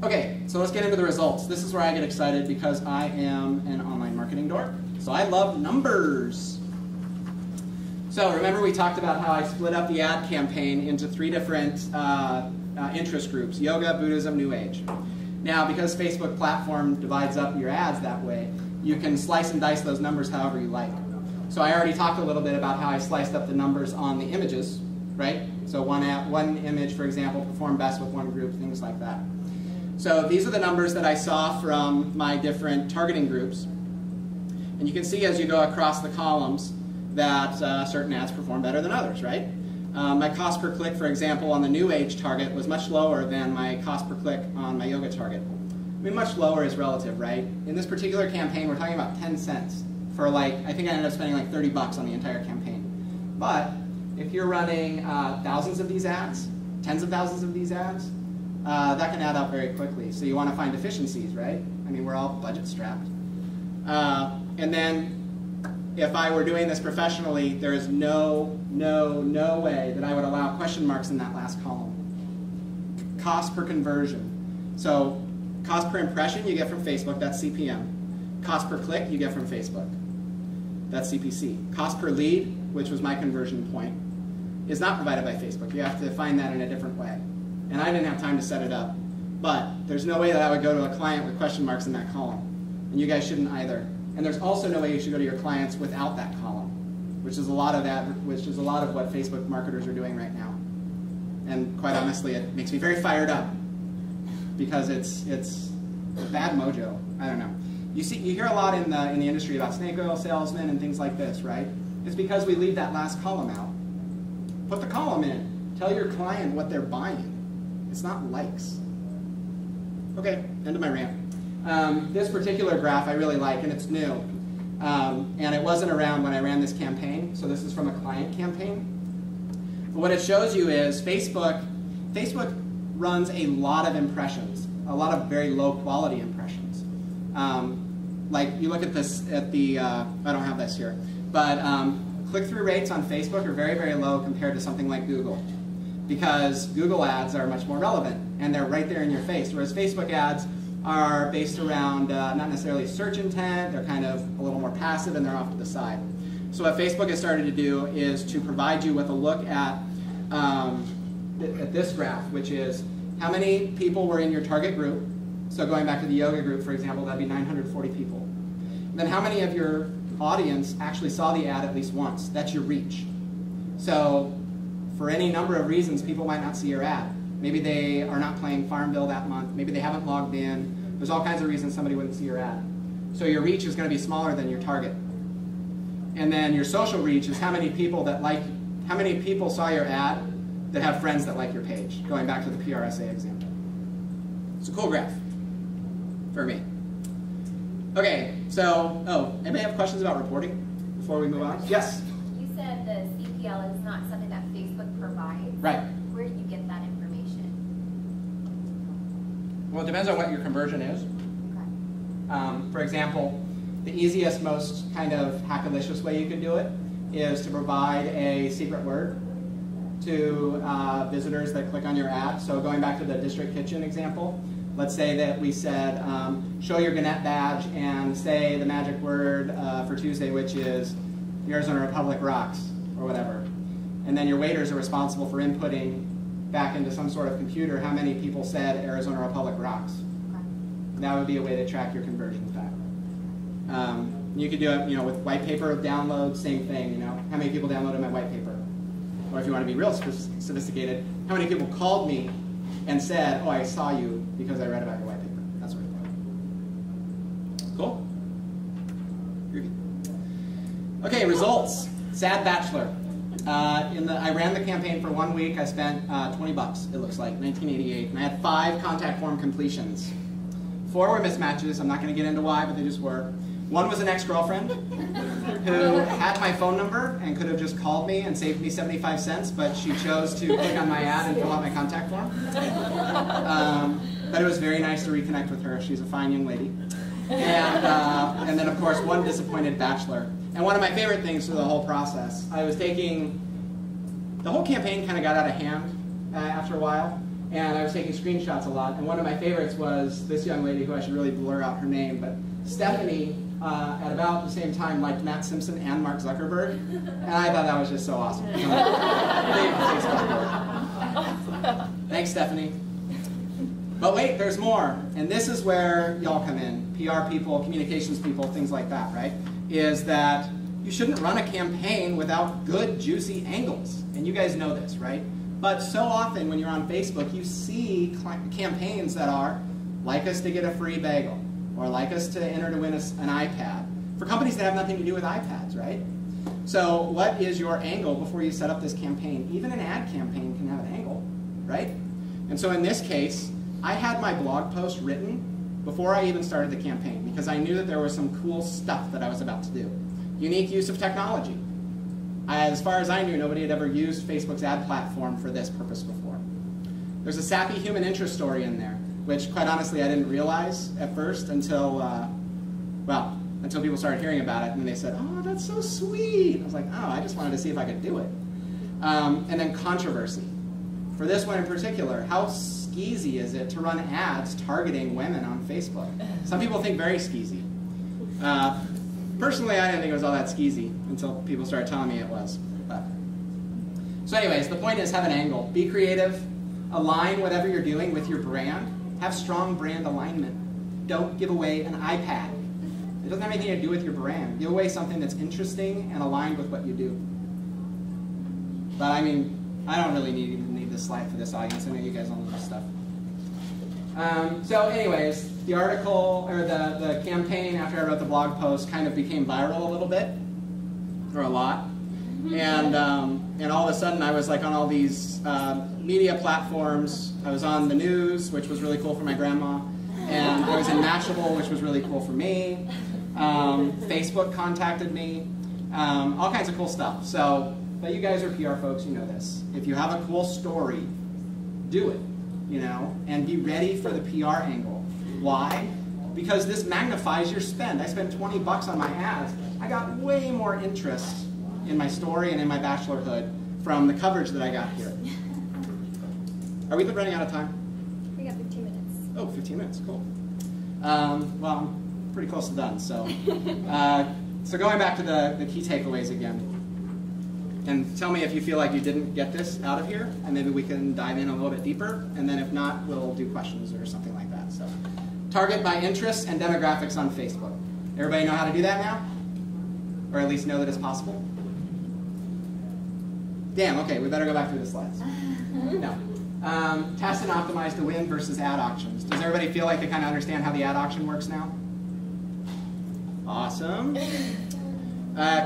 Okay, so let's get into the results. This is where I get excited because I am an online marketing dork. So I love numbers. So remember we talked about how I split up the ad campaign into 3 different interest groups: yoga, Buddhism, New Age. Now, because Facebook platform divides up your ads that way, you can slice and dice those numbers however you like. So I already talked a little bit about how I sliced up the numbers on the images, right? So one image, for example, performed best with one group, things like that. So these are the numbers that I saw from my different targeting groups. And you can see as you go across the columns that certain ads perform better than others, right? My cost per click, for example, on the New Age target was much lower than my cost per click on my yoga target. I mean, much lower is relative, right? In this particular campaign, we're talking about 10 cents for I think I ended up spending like 30 bucks on the entire campaign. But if you're running thousands of these ads, tens of thousands of these ads, that can add up very quickly. So you want to find efficiencies, right? I mean, we're all budget strapped. And then if I were doing this professionally, there is no way that I would allow question marks in that last column. Cost per conversion. So cost per impression you get from Facebook, that's CPM. Cost per click you get from Facebook, that's CPC. Cost per lead, which was my conversion point, is not provided by Facebook. You have to find that in a different way. And I didn't have time to set it up. But there's no way that I would go to a client with question marks in that column. And you guys shouldn't either. And there's also no way you should go to your clients without that column, which is a lot of what Facebook marketers are doing right now. And quite honestly, it makes me very fired up because it's bad mojo. I don't know. You hear a lot in the industry about snake oil salesmen and things like this, right? It's because we leave that last column out. Put the column in. Tell your client what they're buying. It's not likes. Okay, end of my rant. This particular graph I really like, and it's new. And it wasn't around when I ran this campaign, so this is from a client campaign. But what it shows you is Facebook runs a lot of impressions, a lot of very low quality impressions. Like you look at this at the, I don't have this here, but click-through rates on Facebook are very, very low compared to something like Google, because Google ads are much more relevant and they're right there in your face, whereas Facebook ads are based around not necessarily search intent, they're kind of a little more passive and they're off to the side. So what Facebook has started to do is to provide you with a look at this graph, which is how many people were in your target group. So going back to the yoga group, for example, that'd be 940 people. And then how many of your audience actually saw the ad at least once? That's your reach. So for any number of reasons, people might not see your ad. Maybe they are not playing Farmville that month. Maybe they haven't logged in. There's all kinds of reasons somebody wouldn't see your ad. So your reach is going to be smaller than your target. And then your social reach is how many people saw your ad that have friends that like your page, going back to the PRSA example. It's a cool graph for me. Okay, so, anybody have questions about reporting before we move on? Yes? You said the CPL is not something that Facebook provides. Right. Where do you get that information? Well, it depends on what your conversion is. Okay. For example, the easiest, most kind of hackalicious way you could do it is to provide a secret word to visitors that click on your ad. So going back to the District Kitchen example, let's say that we said, show your Gannett badge and say the magic word for Tuesday, which is the Arizona Republic rocks, or whatever. And then your waiters are responsible for inputting back into some sort of computer how many people said Arizona Republic rocks. Okay. That would be a way to track your conversion with that. You could do it, with white paper download, same thing, how many people downloaded my white paper? Or if you want to be real sophisticated, how many people called me and said, oh, I saw you because I read about your white paper, that sort of thing. Cool? Groovy. Okay, results. Sad Bachelor. I ran the campaign for 1 week. I spent 20 bucks, it looks like, 1988. And I had 5 contact form completions. 4 were mismatches. I'm not going to get into why, but they just were. 1 was an ex-girlfriend who had my phone number and could have just called me and saved me 75 cents, but she chose to click on my ad and fill out my contact form. But it was very nice to reconnect with her. She's a fine young lady. And then, of course, 1 disappointed bachelor. And one of my favorite things through the whole process, the whole campaign kind of got out of hand after a while. and I was taking screenshots a lot. And one of my favorites was this young lady, who I should really blur out her name, but Stephanie, at about the same time, liked Matt Simpson and Mark Zuckerberg, and I thought that was just so awesome. Thanks, Stephanie. But wait, there's more, and this is where y'all come in, PR people, communications people, things like that, right? Is that you shouldn't run a campaign without good, juicy angles, and you guys know this, right? But so often when you're on Facebook, you see campaigns that are, like us to get a free bagel, or like us to enter to win an iPad, for companies that have nothing to do with iPads, right? So what is your angle before you set up this campaign? Even an ad campaign can have an angle, right? And so in this case, I had my blog post written before I even started the campaign, because I knew that there was some cool stuff that I was about to do. Unique use of technology. As far as I knew, nobody had ever used Facebook's ad platform for this purpose before. There's a sappy human interest story in there, which quite honestly I didn't realize at first until, until people started hearing about it, and they said, oh, that's so sweet. I was like, oh, I just wanted to see if I could do it. And then controversy. For this one in particular, how skeezy is it to run ads targeting women on Facebook? Some people think very skeezy. Personally, I didn't think it was all that skeezy until people started telling me it was. So anyways, the point is, have an angle. Be creative. Align whatever you're doing with your brand. Have strong brand alignment. Don't give away an iPad. It doesn't have anything to do with your brand. Give away something that's interesting and aligned with what you do. But I mean, I don't really even need this slide for this audience. I know you guys all know this stuff. So anyways, the article, or the campaign after I wrote the blog post kind of became viral a little bit, or a lot. And all of a sudden I was like on all these media platforms. I was on the news, which was really cool for my grandma. And I was in Mashable, which was really cool for me. Facebook contacted me. All kinds of cool stuff. So, but you guys are PR folks, you know this. If you have a cool story, do it, you know, and be ready for the PR angle. Why? Because this magnifies your spend. I spent 20 bucks on my ads. I got way more interest in my story and in my bachelorhood from the coverage that I got here. Are we running out of time? We got 15 minutes. Oh, 15 minutes, cool. Well, I'm pretty close to done, so. So going back to the key takeaways again. And tell me if you feel like you didn't get this out of here, and maybe we can dive in a little bit deeper, and then if not, we'll do questions or something like that. So, target by interests and demographics on Facebook. Everybody know how to do that now? Or at least know that it's possible? Damn, okay, we better go back through the slides. No. Test and optimize to win versus ad auctions. Does everybody feel like they kind of understand how the ad auction works now? Awesome.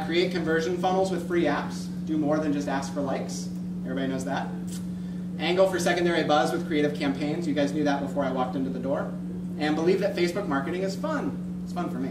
Create conversion funnels with free apps. Do more than just ask for likes. Everybody knows that. Angle for secondary buzz with creative campaigns. You guys knew that before I walked into the door. And believe that Facebook marketing is fun. It's fun for me.